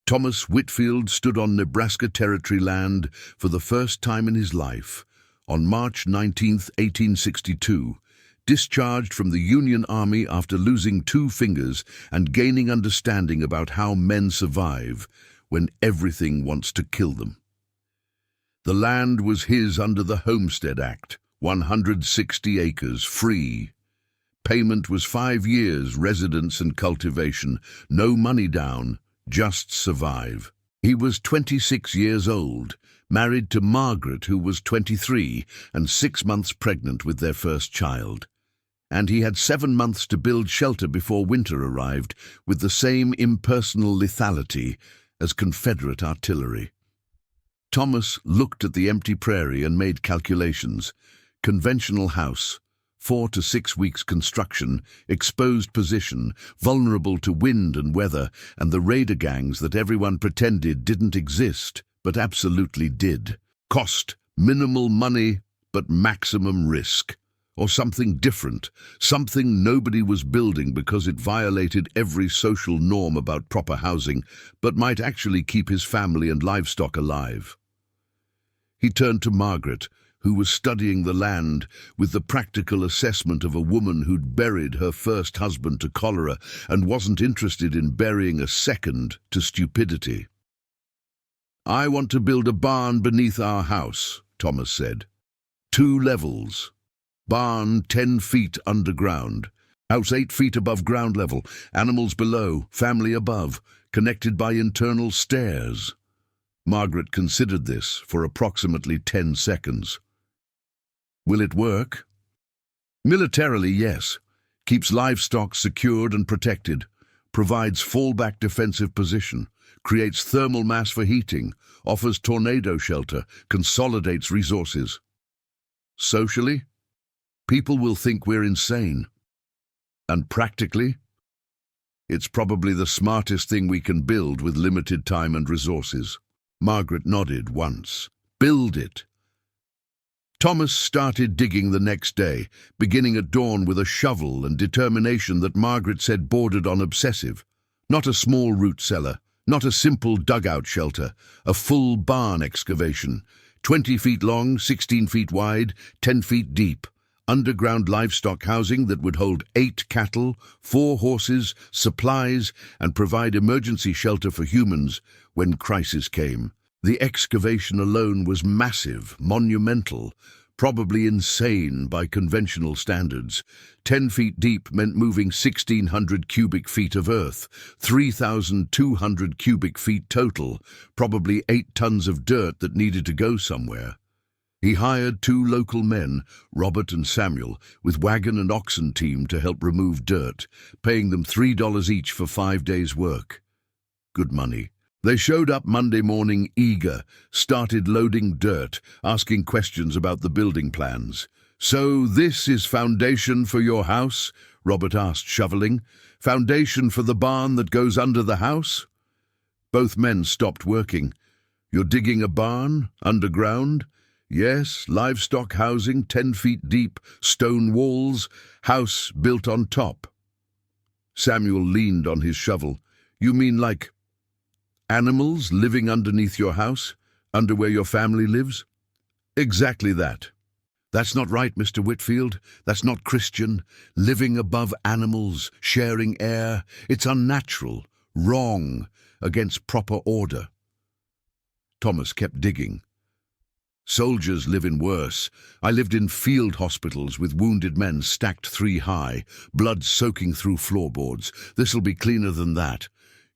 Thomas Whitfield stood on Nebraska Territory land for the first time in his life on March 19, 1862, discharged from the Union Army after losing 2 fingers and gaining understanding about how men survive when everything wants to kill them. The land was his under the Homestead Act, 160 acres, free. Payment was 5 years, residence and cultivation, no money down, just survive. He was 26 years old, married to Margaret, who was 23 and 6 months pregnant with their first child. And he had 7 months to build shelter before winter arrived, with the same impersonal lethality as Confederate artillery. Thomas looked at the empty prairie and made calculations. Conventional house, 4 to 6 weeks construction, exposed position, vulnerable to wind and weather, and the raider gangs that everyone pretended didn't exist, but absolutely did. Cost, minimal money, but maximum risk. Or something different, something nobody was building because it violated every social norm about proper housing, but might actually keep his family and livestock alive. He turned to Margaret, who was studying the land with the practical assessment of a woman who'd buried her first husband to cholera and wasn't interested in burying a second to stupidity. "I want to build a barn beneath our house," Thomas said. 2 levels. Barn 10 feet underground. House 8 feet above ground level. Animals below, family above, connected by internal stairs. Margaret considered this for approximately 10 seconds. "Will it work?" "Militarily, yes. Keeps livestock secured and protected. Provides fallback defensive position. Creates thermal mass for heating. Offers tornado shelter. Consolidates resources." "Socially? People will think we're insane." "And practically? It's probably the smartest thing we can build with limited time and resources." Margaret nodded once. "Build it." Thomas started digging the next day, beginning at dawn with a shovel and determination that Margaret said bordered on obsessive. Not a small root cellar, not a simple dugout shelter, a full barn excavation, 20 feet long, 16 feet wide, 10 feet deep. Underground livestock housing that would hold 8 cattle, 4 horses, supplies, and provide emergency shelter for humans when crisis came. The excavation alone was massive, monumental, probably insane by conventional standards. 10 feet deep meant moving 1,600 cubic feet of earth, 3,200 cubic feet total, probably 8 tons of dirt that needed to go somewhere. He hired 2 local men, Robert and Samuel, with wagon and oxen team to help remove dirt, paying them $3 each for 5 days' work. Good money. They showed up Monday morning eager, started loading dirt, asking questions about the building plans. "So this is foundation for your house?" Robert asked, shoveling. "Foundation for the barn that goes under the house?" Both men stopped working. "You're digging a barn? Underground?" "Yes, livestock housing, 10 feet deep, stone walls, house built on top." Samuel leaned on his shovel. "You mean like animals living underneath your house, under where your family lives?" "Exactly that." "That's not right, Mr. Whitfield. That's not Christian. Living above animals, sharing air. It's unnatural, wrong, against proper order." Thomas kept digging. "Soldiers live in worse. I lived in field hospitals with wounded men stacked 3 high, blood soaking through floorboards. This'll be cleaner than that."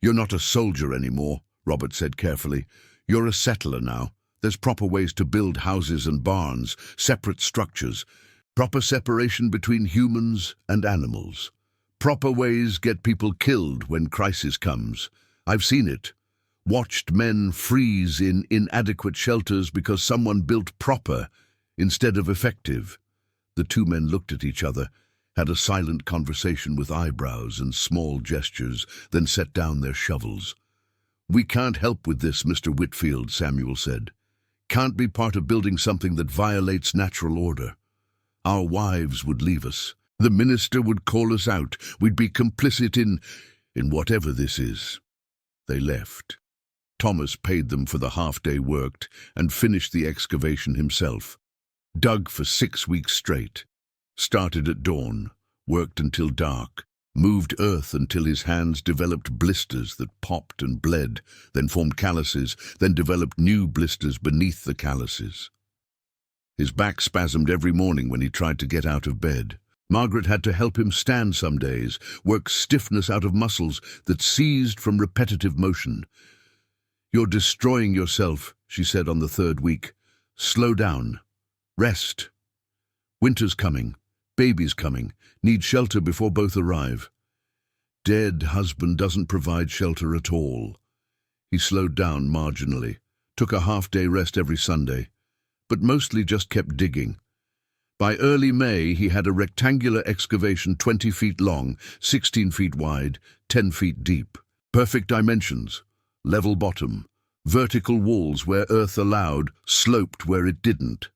"You're not a soldier anymore," Robert said carefully. "You're a settler now. There's proper ways to build houses and barns, separate structures, proper separation between humans and animals. Proper ways get people killed when crisis comes. I've seen it. Watched men freeze in inadequate shelters because someone built proper instead of effective." The 2 men looked at each other, had a silent conversation with eyebrows and small gestures, then set down their shovels. "We can't help with this, Mr. Whitfield," Samuel said. "Can't be part of building something that violates natural order. Our wives would leave us. The minister would call us out. We'd be complicit in whatever this is." They left. Thomas paid them for the half-day worked and finished the excavation himself. Dug for 6 weeks straight. Started at dawn, worked until dark, moved earth until his hands developed blisters that popped and bled, then formed calluses, then developed new blisters beneath the calluses. His back spasmed every morning when he tried to get out of bed. Margaret had to help him stand some days, work stiffness out of muscles that seized from repetitive motion. "You're destroying yourself," she said on the 3rd week. "Slow down. Rest. Winter's coming. Baby's coming. Need shelter before both arrive." Dead husband doesn't provide shelter at all. He slowed down marginally, took a half-day rest every Sunday, but mostly just kept digging. By early May, he had a rectangular excavation 20 feet long, 16 feet wide, 10 feet deep. Perfect dimensions, level bottom, vertical walls where earth allowed, sloped where it didn't.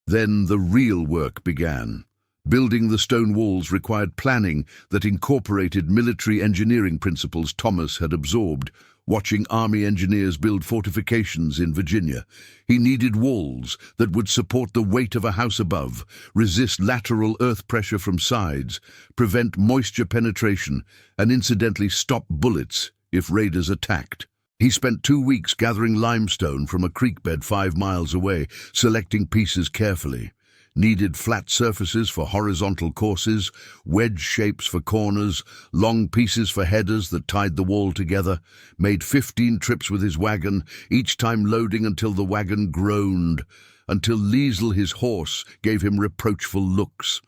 Then the real work began. Building the stone walls required planning that incorporated military engineering principles Thomas had absorbed, watching Army engineers build fortifications in Virginia. He needed walls that would support the weight of a house above, resist lateral earth pressure from sides, prevent moisture penetration, and incidentally stop bullets if raiders attacked. He spent 2 weeks gathering limestone from a creek bed 5 miles away, selecting pieces carefully. Needed flat surfaces for horizontal courses, wedge shapes for corners, long pieces for headers that tied the wall together, made 15 trips with his wagon, each time loading until the wagon groaned, until Liesel, his horse, gave him reproachful looks.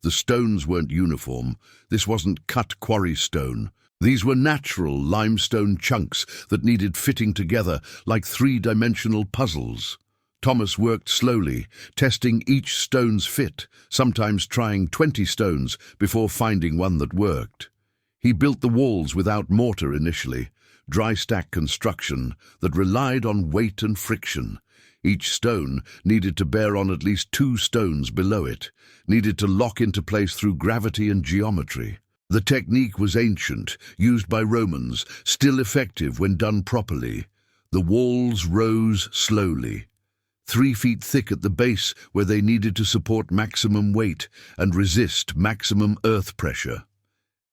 The stones weren't uniform. This wasn't cut quarry stone. These were natural limestone chunks that needed fitting together like 3-dimensional puzzles. Thomas worked slowly, testing each stone's fit, sometimes trying 20 stones before finding one that worked. He built the walls without mortar initially, dry stack construction that relied on weight and friction. Each stone needed to bear on at least 2 stones below it, needed to lock into place through gravity and geometry. The technique was ancient, used by Romans, still effective when done properly. The walls rose slowly, 3 feet thick at the base where they needed to support maximum weight and resist maximum earth pressure,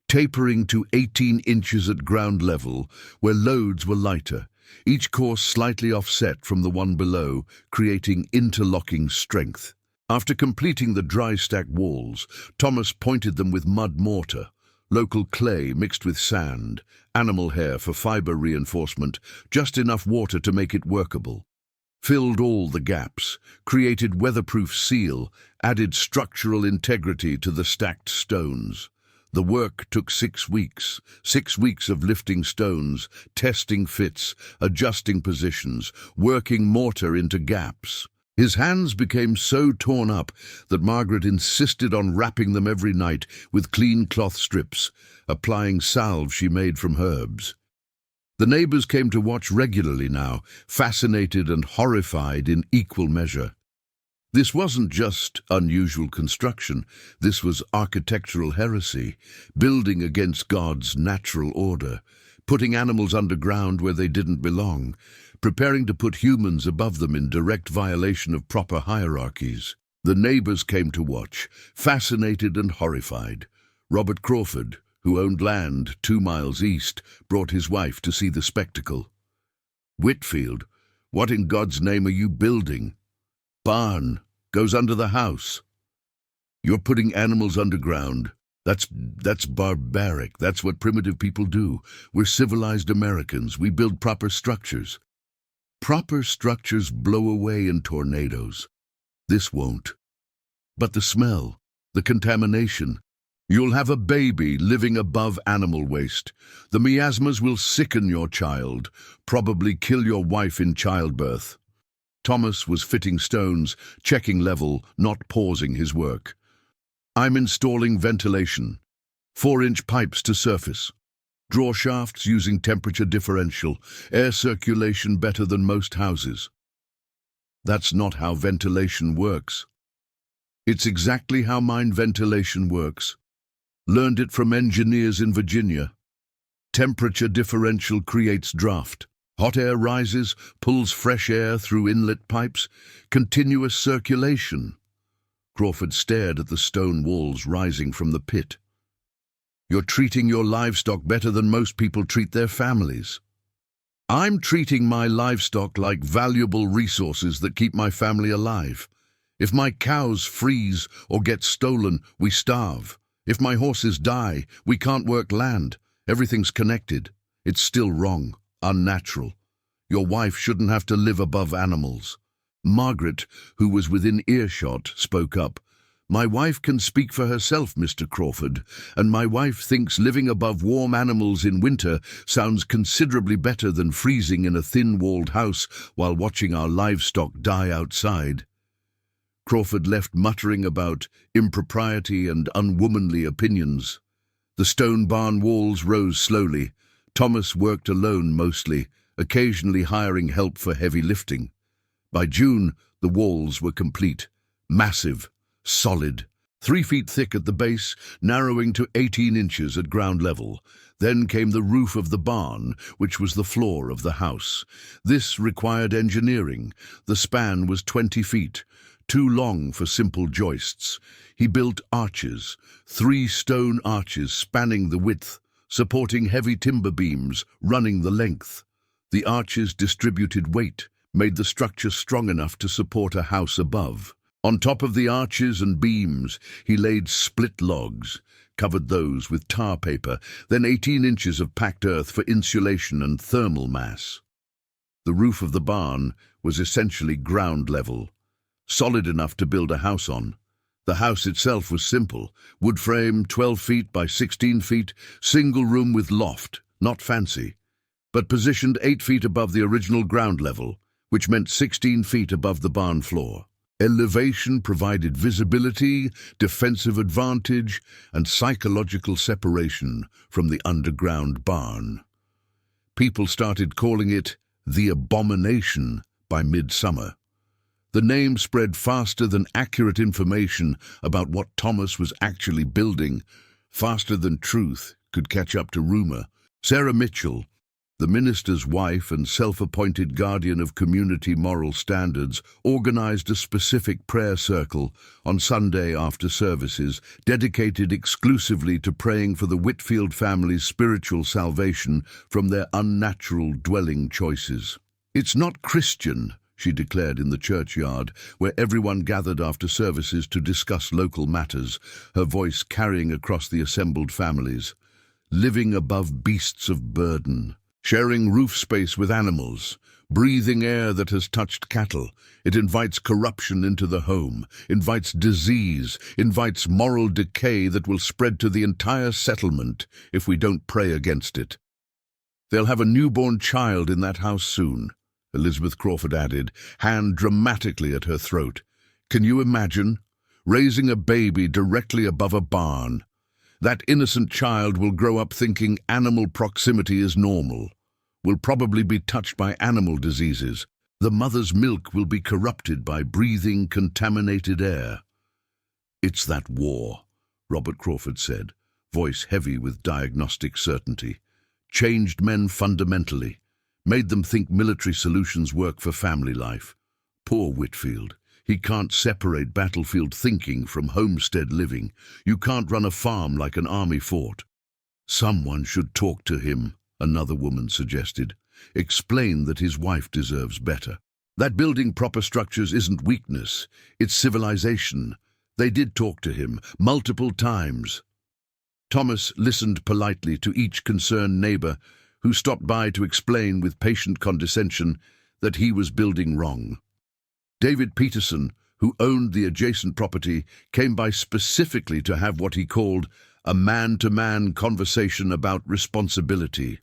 tapering to 18 inches at ground level where loads were lighter, each course slightly offset from the one below, creating interlocking strength. After completing the dry stack walls, Thomas pointed them with mud mortar, local clay mixed with sand, animal hair for fiber reinforcement, just enough water to make it workable. Filled all the gaps, created weatherproof seal, added structural integrity to the stacked stones. The work took 6 weeks, 6 weeks of lifting stones, testing fits, adjusting positions, working mortar into gaps. His hands became so torn up that Margaret insisted on wrapping them every night with clean cloth strips, applying salve she made from herbs. The neighbors came to watch regularly now, fascinated and horrified in equal measure. This wasn't just unusual construction, this was architectural heresy, building against God's natural order, putting animals underground where they didn't belong, preparing to put humans above them in direct violation of proper hierarchies. The neighbors came to watch, fascinated and horrified. Robert Crawford, who owned land 2 miles east, brought his wife to see the spectacle. "Whitfield, what in God's name are you building? Barn goes under the house. You're putting animals underground. That's barbaric. That's what primitive people do. We're civilized Americans. We build proper structures." Proper structures blow away in tornadoes. This won't. But the smell, the contamination. You'll have a baby living above animal waste. The miasmas will sicken your child, probably kill your wife in childbirth. Thomas was fitting stones, checking level, not pausing his work. "I'm installing ventilation. 4-inch pipes to surface. Draw shafts using temperature differential. Air circulation better than most houses." That's not how ventilation works. It's exactly how mine ventilation works. Learned it from engineers in Virginia. Temperature differential creates draft. Hot air rises, pulls fresh air through inlet pipes. Continuous circulation. Crawford stared at the stone walls rising from the pit. You're treating your livestock better than most people treat their families. I'm treating my livestock like valuable resources that keep my family alive. If my cows freeze or get stolen, we starve. If my horses die, we can't work land. Everything's connected. It's still wrong, unnatural. Your wife shouldn't have to live above animals. Margaret, who was within earshot, spoke up. My wife can speak for herself, Mr. Crawford, and my wife thinks living above warm animals in winter sounds considerably better than freezing in a thin-walled house while watching our livestock die outside. Crawford left muttering about impropriety and unwomanly opinions. The stone barn walls rose slowly. Thomas worked alone mostly, occasionally hiring help for heavy lifting. By June, the walls were complete, massive, solid, 3 feet thick at the base, narrowing to 18 inches at ground level. Then came the roof of the barn, which was the floor of the house. This required engineering. The span was 20 feet, too long for simple joists. He built arches, 3 stone arches spanning the width, supporting heavy timber beams running the length. The arches distributed weight, made the structure strong enough to support a house above. On top of the arches and beams, he laid split logs, covered those with tar paper, then 18 inches of packed earth for insulation and thermal mass. The roof of the barn was essentially ground level, solid enough to build a house on. The house itself was simple, wood frame, 12 feet by 16 feet, single room with loft, not fancy, but positioned 8 feet above the original ground level, which meant 16 feet above the barn floor. Elevation provided visibility, defensive advantage, and psychological separation from the underground barn. People started calling it the Abomination by midsummer. The name spread faster than accurate information about what Thomas was actually building, faster than truth could catch up to rumor. Sarah Mitchell, the minister's wife and self-appointed guardian of community moral standards, organized a specific prayer circle on Sunday after services, dedicated exclusively to praying for the Whitfield family's spiritual salvation from their unnatural dwelling choices. "It's not Christian," she declared in the churchyard, where everyone gathered after services to discuss local matters, her voice carrying across the assembled families. "Living above beasts of burden. Sharing roof space with animals, breathing air that has touched cattle. It invites corruption into the home, invites disease, invites moral decay that will spread to the entire settlement if we don't pray against it. They'll have a newborn child in that house soon," Elizabeth Crawford added, hand dramatically at her throat. "Can you imagine? Raising a baby directly above a barn. That innocent child will grow up thinking animal proximity is normal. Will probably be touched by animal diseases. The mother's milk will be corrupted by breathing contaminated air." "It's that war," Robert Crawford said, voice heavy with diagnostic certainty. "Changed men fundamentally, made them think military solutions work for family life. Poor Whitfield. He can't separate battlefield thinking from homestead living. You can't run a farm like an army fort." "Someone should talk to him," another woman suggested. "Explain that his wife deserves better. That building proper structures isn't weakness, it's civilization. They did talk to him, multiple times." Thomas listened politely to each concerned neighbor who stopped by to explain with patient condescension that he was building wrong. David Peterson, who owned the adjacent property, came by specifically to have what he called a man-to-man conversation about responsibility.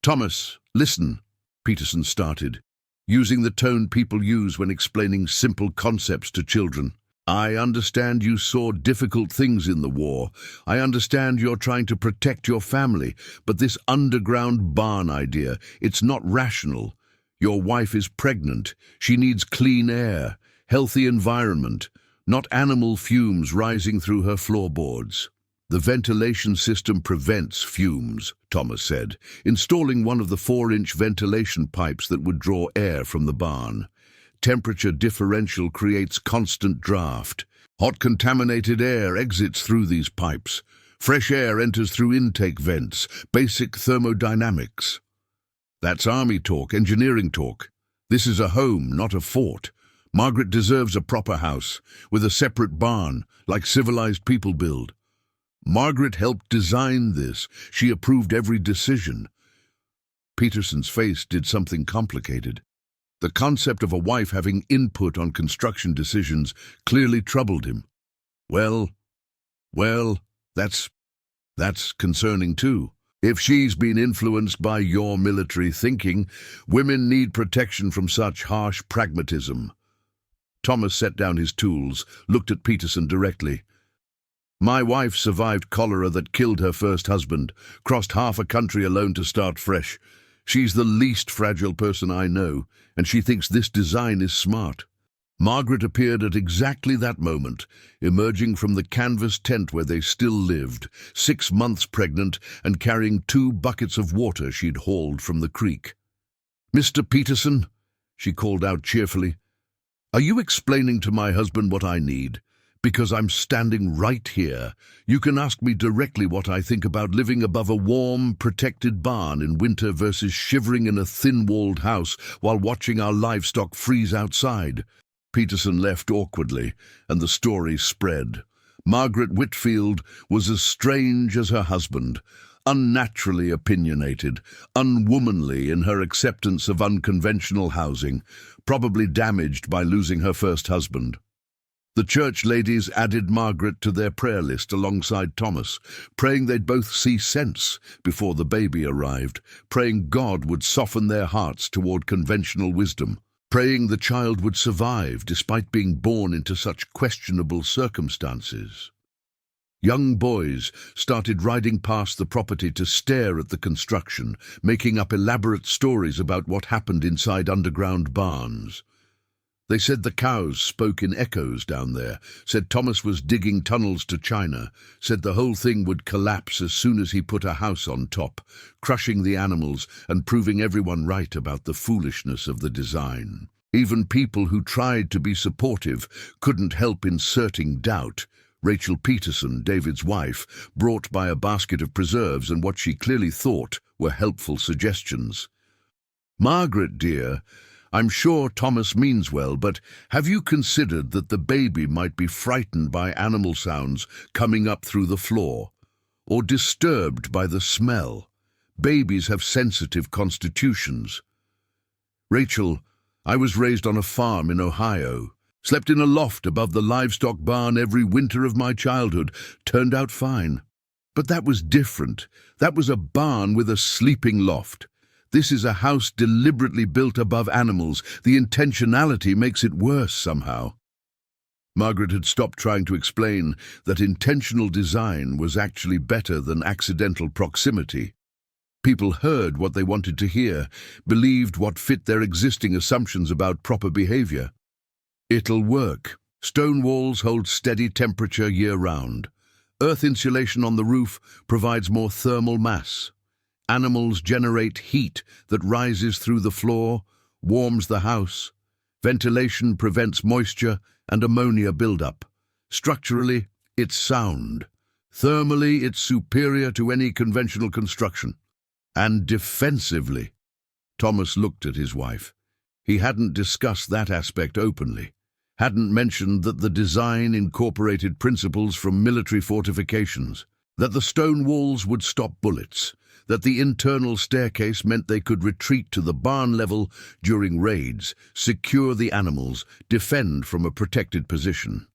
"Thomas, listen," Peterson started, using the tone people use when explaining simple concepts to children. "I understand you saw difficult things in the war. I understand you're trying to protect your family, but this underground barn idea, it's not rational. Your wife is pregnant. She needs clean air, healthy environment, not animal fumes rising through her floorboards. The ventilation system prevents fumes, Thomas said, installing one of the 4-inch ventilation pipes that would draw air from the barn. Temperature differential creates constant draft. Hot contaminated air exits through these pipes. Fresh air enters through intake vents. Basic thermodynamics. That's army talk, engineering talk. This is a home, not a fort. Margaret deserves a proper house, with a separate barn, like civilized people build. Margaret helped design this. She approved every decision. Peterson's face did something complicated. The concept of a wife having input on construction decisions clearly troubled him. Well, that's concerning too. If she's been influenced by your military thinking, women need protection from such harsh pragmatism. Thomas set down his tools, looked at Peterson directly. My wife survived cholera that killed her first husband, crossed half a country alone to start fresh. She's the least fragile person I know, and she thinks this design is smart. Margaret appeared at exactly that moment, emerging from the canvas tent where they still lived, 6 months pregnant and carrying 2 buckets of water she'd hauled from the creek. "Mr. Peterson," she called out cheerfully, "are you explaining to my husband what I need? Because I'm standing right here. You can ask me directly what I think about living above a warm, protected barn in winter versus shivering in a thin-walled house while watching our livestock freeze outside." Peterson left awkwardly, and the story spread. Margaret Whitfield was as strange as her husband, unnaturally opinionated, unwomanly in her acceptance of unconventional housing, probably damaged by losing her first husband. The church ladies added Margaret to their prayer list alongside Thomas, praying they'd both see sense before the baby arrived, praying God would soften their hearts toward conventional wisdom, praying the child would survive despite being born into such questionable circumstances. Young boys started riding past the property to stare at the construction, making up elaborate stories about what happened inside underground barns. They said the cows spoke in echoes down there, said Thomas was digging tunnels to China, said the whole thing would collapse as soon as he put a house on top, crushing the animals and proving everyone right about the foolishness of the design. Even people who tried to be supportive couldn't help inserting doubt. Rachel Peterson, David's wife, brought by a basket of preserves and what she clearly thought were helpful suggestions. "Margaret, dear, I'm sure Thomas means well, but have you considered that the baby might be frightened by animal sounds coming up through the floor, or disturbed by the smell? Babies have sensitive constitutions. Rachel, I was raised on a farm in Ohio, slept in a loft above the livestock barn every winter of my childhood, turned out fine. But that was different. That was a barn with a sleeping loft. This is a house deliberately built above animals. The intentionality makes it worse somehow." Margaret had stopped trying to explain that intentional design was actually better than accidental proximity. People heard what they wanted to hear, believed what fit their existing assumptions about proper behavior. It'll work. Stone walls hold steady temperature year-round. Earth insulation on the roof provides more thermal mass. Animals generate heat that rises through the floor, warms the house. Ventilation prevents moisture and ammonia buildup. Structurally, it's sound. Thermally, it's superior to any conventional construction. And defensively. Thomas looked at his wife. He hadn't discussed that aspect openly. Hadn't mentioned that the design incorporated principles from military fortifications, that the stone walls would stop bullets, that the internal staircase meant they could retreat to the barn level during raids, secure the animals, defend from a protected position.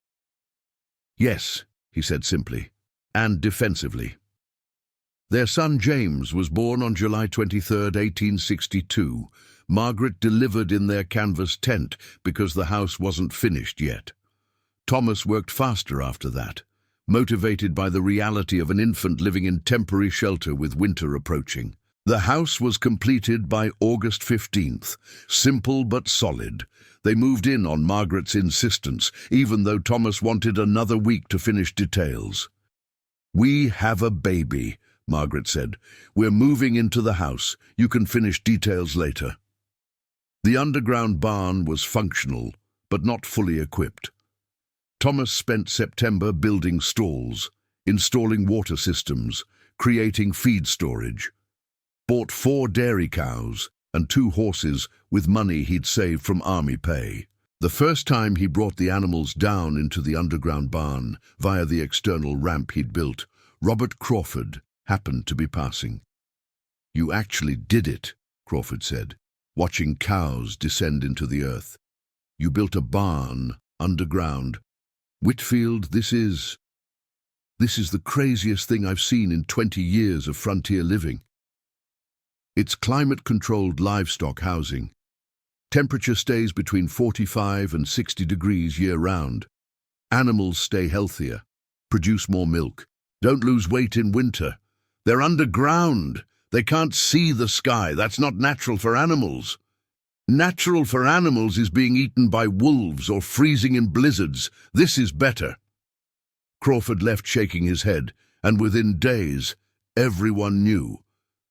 "Yes," he said simply, "and defensively." Their son James was born on July 23, 1862. Margaret delivered in their canvas tent because the house wasn't finished yet. Thomas worked faster after that, motivated by the reality of an infant living in temporary shelter with winter approaching. The house was completed by August 15th, simple but solid. They moved in on Margaret's insistence, even though Thomas wanted another week to finish details. "We have a baby," Margaret said. "We're moving into the house. You can finish details later." The underground barn was functional, but not fully equipped. Thomas spent September building stalls, installing water systems, creating feed storage. Bought 4 dairy cows and 2 horses with money he'd saved from army pay. The first time he brought the animals down into the underground barn via the external ramp he'd built, Robert Crawford happened to be passing. "You actually did it," Crawford said, watching cows descend into the earth. "You built a barn underground. Whitfield, this is the craziest thing I've seen in 20 years of frontier living. It's climate-controlled livestock housing. Temperature stays between 45 and 60 degrees year-round. Animals stay healthier, produce more milk, don't lose weight in winter. They're underground. They can't see the sky. That's not natural for animals. Natural for animals is being eaten by wolves or freezing in blizzards. This is better." Crawford left shaking his head, and within days, everyone knew.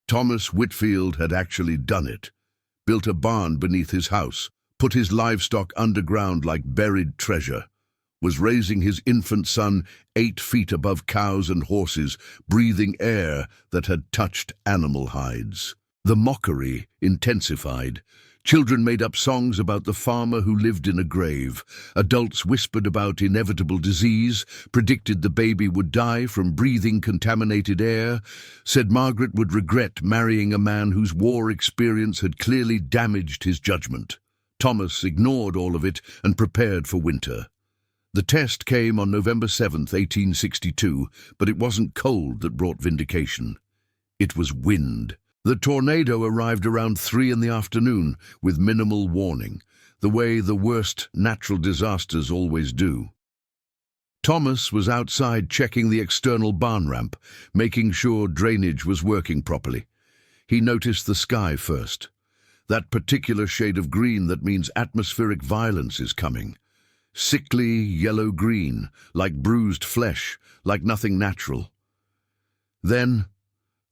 Thomas Whitfield had actually done it. Built a barn beneath his house, put his livestock underground like buried treasure, was raising his infant son 8 feet above cows and horses, breathing air that had touched animal hides. The mockery intensified. Children made up songs about the farmer who lived in a grave. Adults whispered about inevitable disease, predicted the baby would die from breathing contaminated air, said Margaret would regret marrying a man whose war experience had clearly damaged his judgment. Thomas ignored all of it and prepared for winter. The test came on November 7th, 1862, but it wasn't cold that brought vindication. It was wind. The tornado arrived around 3 in the afternoon with minimal warning, the way the worst natural disasters always do. Thomas was outside checking the external barn ramp, making sure drainage was working properly. He noticed the sky first. That particular shade of green that means atmospheric violence is coming. Sickly yellow-green, like bruised flesh, like nothing natural. Then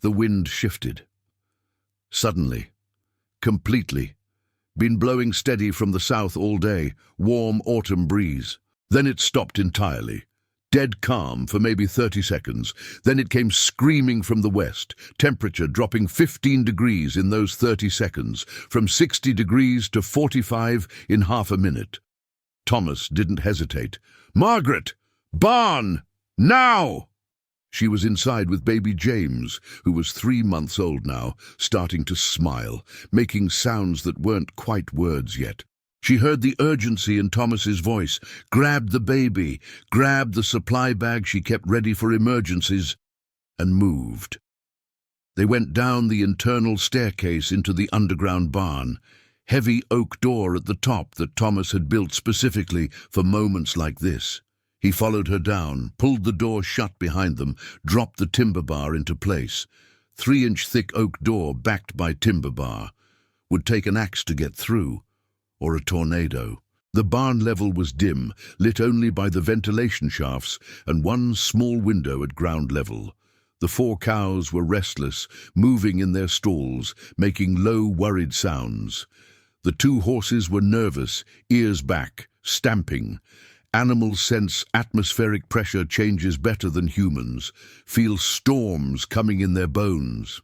the wind shifted. Suddenly, completely, been blowing steady from the south all day, warm autumn breeze. Then it stopped entirely, dead calm for maybe 30 seconds. Then it came screaming from the west, temperature dropping 15 degrees in those 30 seconds, from 60 degrees to 45 in half a minute. Thomas didn't hesitate. "Margaret! Barn! Now!" She was inside with baby James, who was 3 months old now, starting to smile, making sounds that weren't quite words yet. She heard the urgency in Thomas's voice, grabbed the baby, grabbed the supply bag she kept ready for emergencies, and moved. They went down the internal staircase into the underground barn, heavy oak door at the top that Thomas had built specifically for moments like this. He followed her down, pulled the door shut behind them, dropped the timber bar into place. 3-inch thick oak door backed by timber bar. Would take an axe to get through, or a tornado. The barn level was dim, lit only by the ventilation shafts and one small window at ground level. The 4 cows were restless, moving in their stalls, making low, worried sounds. The 2 horses were nervous, ears back, stamping. Animals sense atmospheric pressure changes better than humans, feel storms coming in their bones.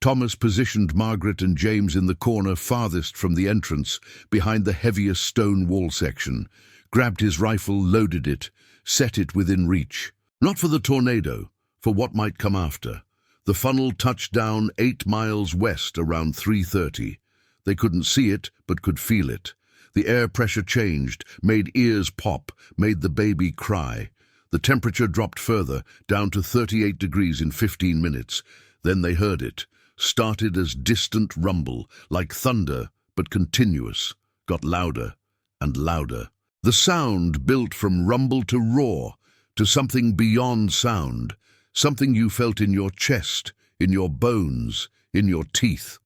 Thomas positioned Margaret and James in the corner farthest from the entrance, behind the heaviest stone wall section, grabbed his rifle, loaded it, set it within reach. Not for the tornado, for what might come after. The funnel touched down 8 miles west around 3:30. They couldn't see it, but could feel it. The air pressure changed, made ears pop, made the baby cry. The temperature dropped further, down to 38 degrees in 15 minutes. Then they heard it. Started as distant rumble, like thunder, but continuous. Got louder and louder. The sound built from rumble to roar, to something beyond sound. Something you felt in your chest, in your bones, in your teeth.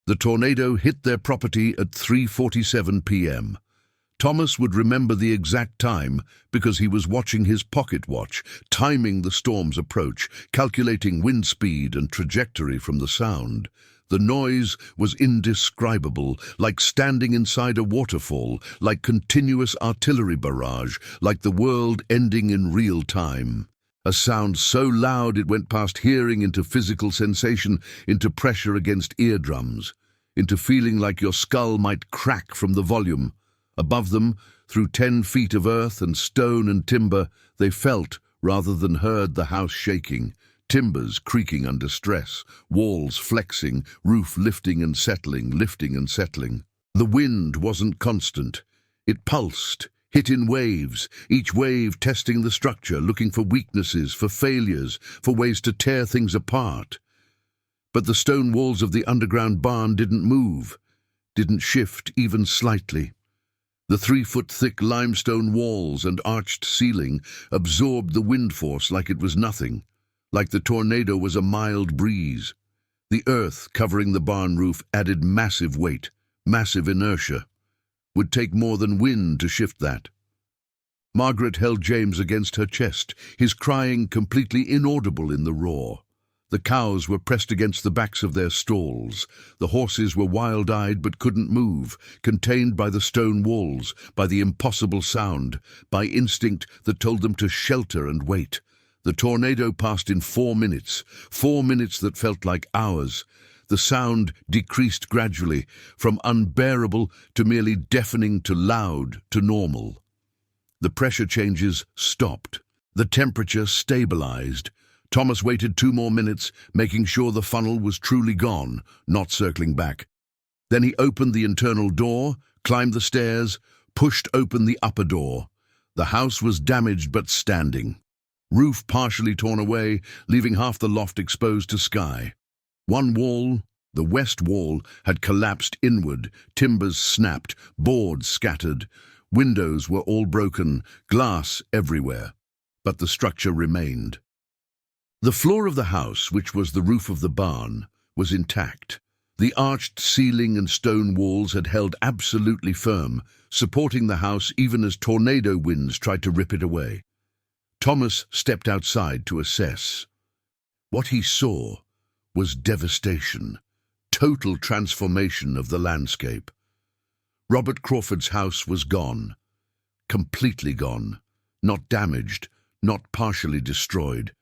The tornado hit their property at 3:47 p.m. Thomas would remember the exact time because he was watching his pocket watch, timing the storm's approach, calculating wind speed and trajectory from the sound. The noise was indescribable, like standing inside a waterfall, like continuous artillery barrage, like the world ending in real time. A sound so loud it went past hearing into physical sensation, into pressure against eardrums, into feeling like your skull might crack from the volume. Above them, through 10 feet of earth and stone and timber, they felt, rather than heard, the house shaking, timbers creaking under stress, walls flexing, roof lifting and settling, lifting and settling. The wind wasn't constant. It pulsed, hit in waves, each wave testing the structure, looking for weaknesses, for failures, for ways to tear things apart. But the stone walls of the underground barn didn't move, didn't shift even slightly. The 3-foot-thick limestone walls and arched ceiling absorbed the wind force like it was nothing, like the tornado was a mild breeze. The earth covering the barn roof added massive weight, massive inertia. Would take more than wind to shift that. Margaret held James against her chest, his crying completely inaudible in the roar. The cows were pressed against the backs of their stalls. The horses were wild-eyed but couldn't move, contained by the stone walls, by the impossible sound, by instinct that told them to shelter and wait. The tornado passed in 4 minutes, 4 minutes that felt like hours. The sound decreased gradually, from unbearable to merely deafening to loud to normal. The pressure changes stopped. The temperature stabilized. Thomas waited 2 more minutes, making sure the funnel was truly gone, not circling back. Then he opened the internal door, climbed the stairs, pushed open the upper door. The house was damaged but standing. Roof partially torn away, leaving half the loft exposed to sky. One wall, the west wall, had collapsed inward, timbers snapped, boards scattered. Windows were all broken, glass everywhere. But the structure remained. The floor of the house, which was the roof of the barn, was intact. The arched ceiling and stone walls had held absolutely firm, supporting the house even as tornado winds tried to rip it away. Thomas stepped outside to assess. What he saw was devastation, total transformation of the landscape. Robert Crawford's house was gone, completely gone, not damaged, not partially destroyed.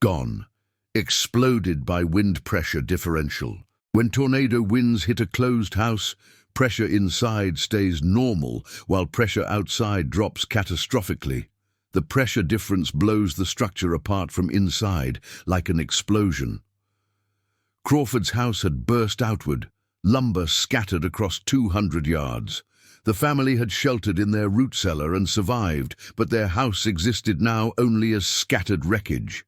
Gone, exploded by wind pressure differential. When tornado winds hit a closed house, pressure inside stays normal while pressure outside drops catastrophically. The pressure difference blows the structure apart from inside like an explosion. Crawford's house had burst outward, lumber scattered across 200 yards. The family had sheltered in their root cellar and survived, but their house existed now only as scattered wreckage.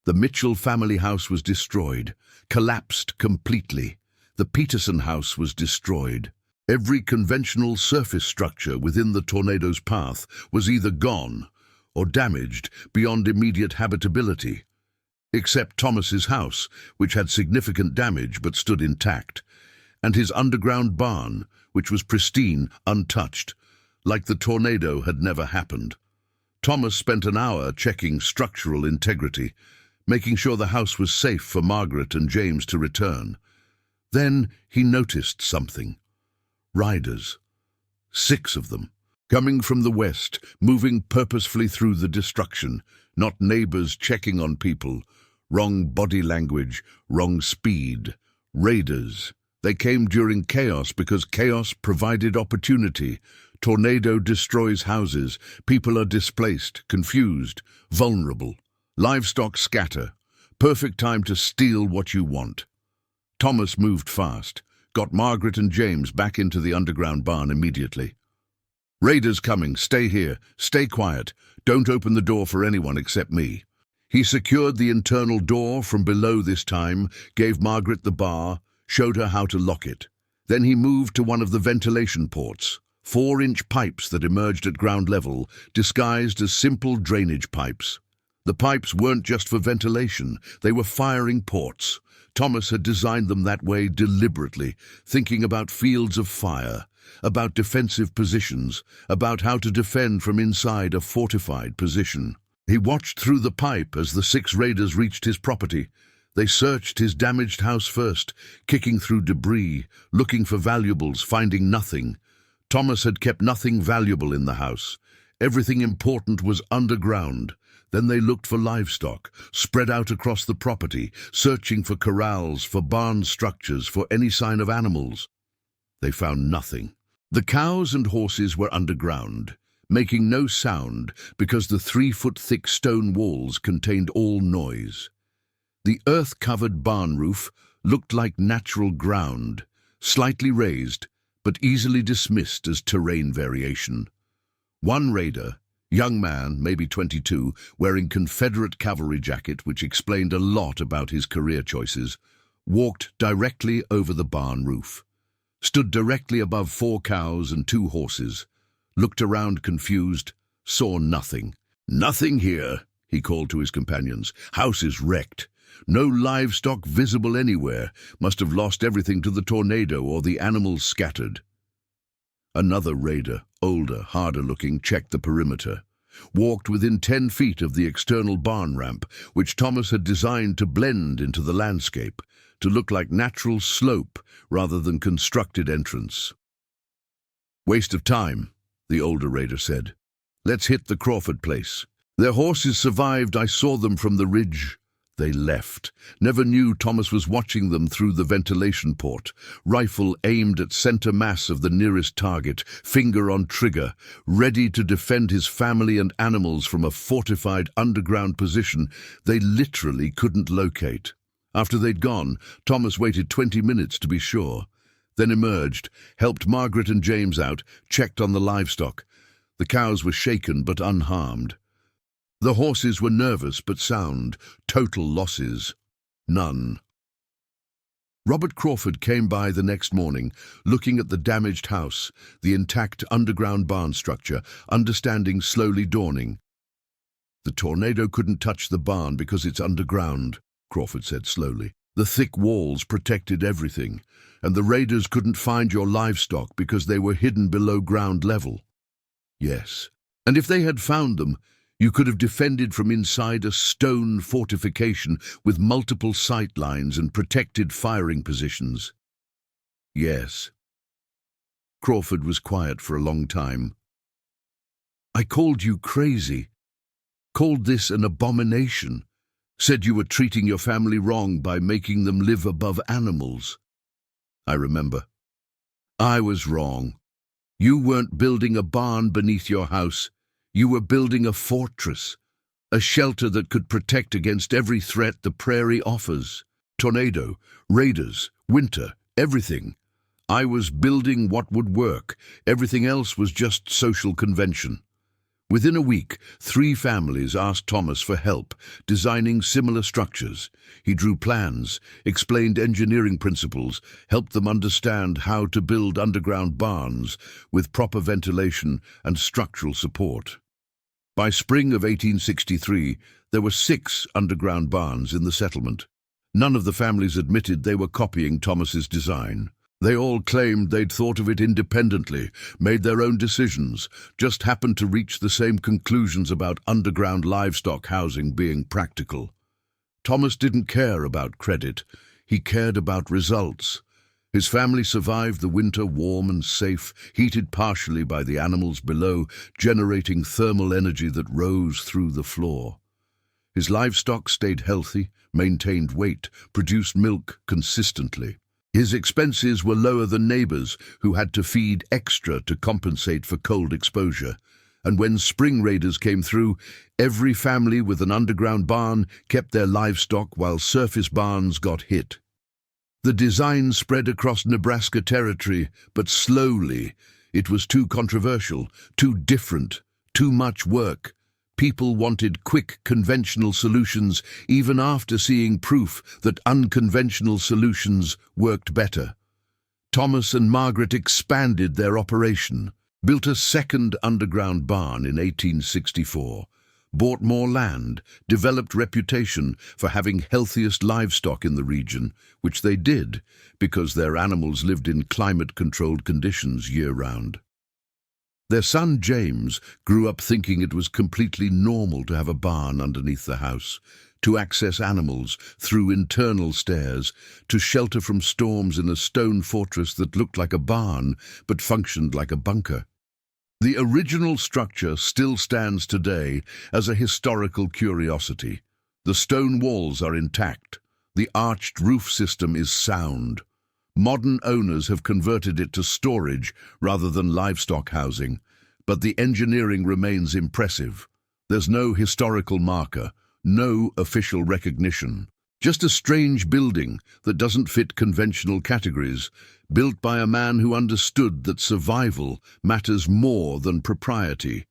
The Mitchell family house was destroyed, collapsed completely. The Peterson house was destroyed. Every conventional surface structure within the tornado's path was either gone or damaged beyond immediate habitability, except Thomas's house, which had significant damage but stood intact, and his underground barn, which was pristine, untouched, like the tornado had never happened. Thomas spent an hour checking structural integrity, making sure the house was safe for Margaret and James to return. Then he noticed something. Riders. 6 of them. Coming from the west, moving purposefully through the destruction, not neighbors checking on people. Wrong body language, wrong speed. Raiders. They came during chaos because chaos provided opportunity. Tornado destroys houses. People are displaced, confused, vulnerable. Livestock scatter. Perfect time to steal what you want. Thomas moved fast, got Margaret and James back into the underground barn immediately. Raiders coming, stay here, stay quiet, don't open the door for anyone except me. He secured the internal door from below this time, gave Margaret the bar, showed her how to lock it. Then he moved to one of the ventilation ports, 4-inch pipes that emerged at ground level, disguised as simple drainage pipes. The pipes weren't just for ventilation, they were firing ports. Thomas had designed them that way deliberately, thinking about fields of fire, about defensive positions, about how to defend from inside a fortified position. He watched through the pipe as the 6 raiders reached his property. They searched his damaged house first, kicking through debris, looking for valuables, finding nothing. Thomas had kept nothing valuable in the house. Everything important was underground. Then they looked for livestock, spread out across the property, searching for corrals, for barn structures, for any sign of animals. They found nothing. The cows and horses were underground, making no sound because the 3-foot-thick stone walls contained all noise. The earth-covered barn roof looked like natural ground, slightly raised, but easily dismissed as terrain variation. One raider, young man, maybe 22, wearing Confederate cavalry jacket which explained a lot about his career choices, walked directly over the barn roof, stood directly above 4 cows and 2 horses, looked around confused, saw nothing. "Nothing here," he called to his companions. "House is wrecked. No livestock visible anywhere. Must have lost everything to the tornado or the animals scattered." Another raider, older, harder-looking, checked the perimeter, walked within 10 feet of the external barn ramp, which Thomas had designed to blend into the landscape, to look like natural slope rather than constructed entrance. "Waste of time," the older raider said. "Let's hit the Crawford place. Their horses survived. I saw them from the ridge." They left. Never knew Thomas was watching them through the ventilation port, rifle aimed at center mass of the nearest target, finger on trigger, ready to defend his family and animals from a fortified underground position they literally couldn't locate. After they'd gone, Thomas waited 20 minutes to be sure, then emerged, helped Margaret and James out, checked on the livestock. The cows were shaken but unharmed. The horses were nervous but sound. Total losses? None. Robert Crawford came by the next morning, looking at the damaged house, the intact underground barn structure, understanding slowly dawning. "The tornado couldn't touch the barn because it's underground," Crawford said slowly. "The thick walls protected everything, and the raiders couldn't find your livestock because they were hidden below ground level." "Yes. And if they had found them, you could have defended from inside a stone fortification with multiple sight lines and protected firing positions." "Yes." Crawford was quiet for a long time. "I called you crazy, called this an abomination, said you were treating your family wrong by making them live above animals." "I remember. I was wrong. You weren't building a barn beneath your house. You were building a fortress, a shelter that could protect against every threat the prairie offers. Tornado, raiders, winter, everything. I was building what would work. Everything else was just social convention." Within a week, 3 families asked Thomas for help, designing similar structures. He drew plans, explained engineering principles, helped them understand how to build underground barns with proper ventilation and structural support. By spring of 1863, there were 6 underground barns in the settlement. None of the families admitted they were copying Thomas's design. They all claimed they'd thought of it independently, made their own decisions, just happened to reach the same conclusions about underground livestock housing being practical. Thomas didn't care about credit. He cared about results. His family survived the winter warm and safe, heated partially by the animals below, generating thermal energy that rose through the floor. His livestock stayed healthy, maintained weight, produced milk consistently. His expenses were lower than neighbors who had to feed extra to compensate for cold exposure. And when spring raiders came through, every family with an underground barn kept their livestock while surface barns got hit. The design spread across Nebraska territory, but slowly. It was too controversial, too different, too much work. People wanted quick, conventional solutions, even after seeing proof that unconventional solutions worked better. Thomas and Margaret expanded their operation, built a second underground barn in 1864. bought more land, developed reputation for having healthiest livestock in the region, which they did because their animals lived in climate-controlled conditions year-round. Their son James grew up thinking it was completely normal to have a barn underneath the house, to access animals through internal stairs, to shelter from storms in a stone fortress that looked like a barn but functioned like a bunker. The original structure still stands today as a historical curiosity. The stone walls are intact. The arched roof system is sound. Modern owners have converted it to storage rather than livestock housing, but the engineering remains impressive. There's no historical marker, no official recognition. Just a strange building that doesn't fit conventional categories, built by a man who understood that survival matters more than propriety,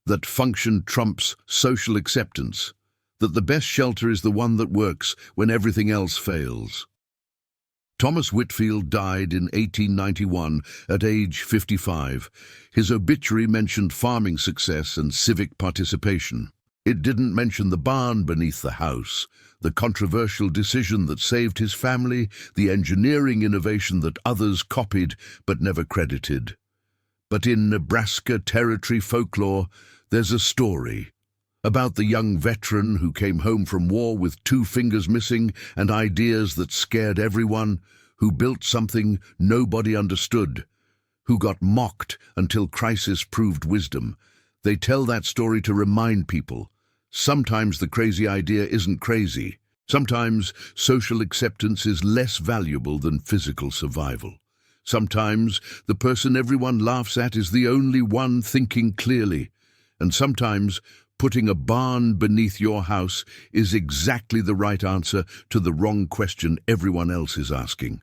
that function trumps social acceptance, that the best shelter is the one that works when everything else fails. Thomas Whitfield died in 1891 at age 55. His obituary mentioned farming success and civic participation. It didn't mention the barn beneath the house, the controversial decision that saved his family, the engineering innovation that others copied but never credited. But in Nebraska Territory folklore, there's a story about the young veteran who came home from war with 2 fingers missing and ideas that scared everyone, who built something nobody understood, who got mocked until crisis proved wisdom. They tell that story to remind people, sometimes the crazy idea isn't crazy. Sometimes social acceptance is less valuable than physical survival. Sometimes the person everyone laughs at is the only one thinking clearly. And sometimes putting a barn beneath your house is exactly the right answer to the wrong question everyone else is asking.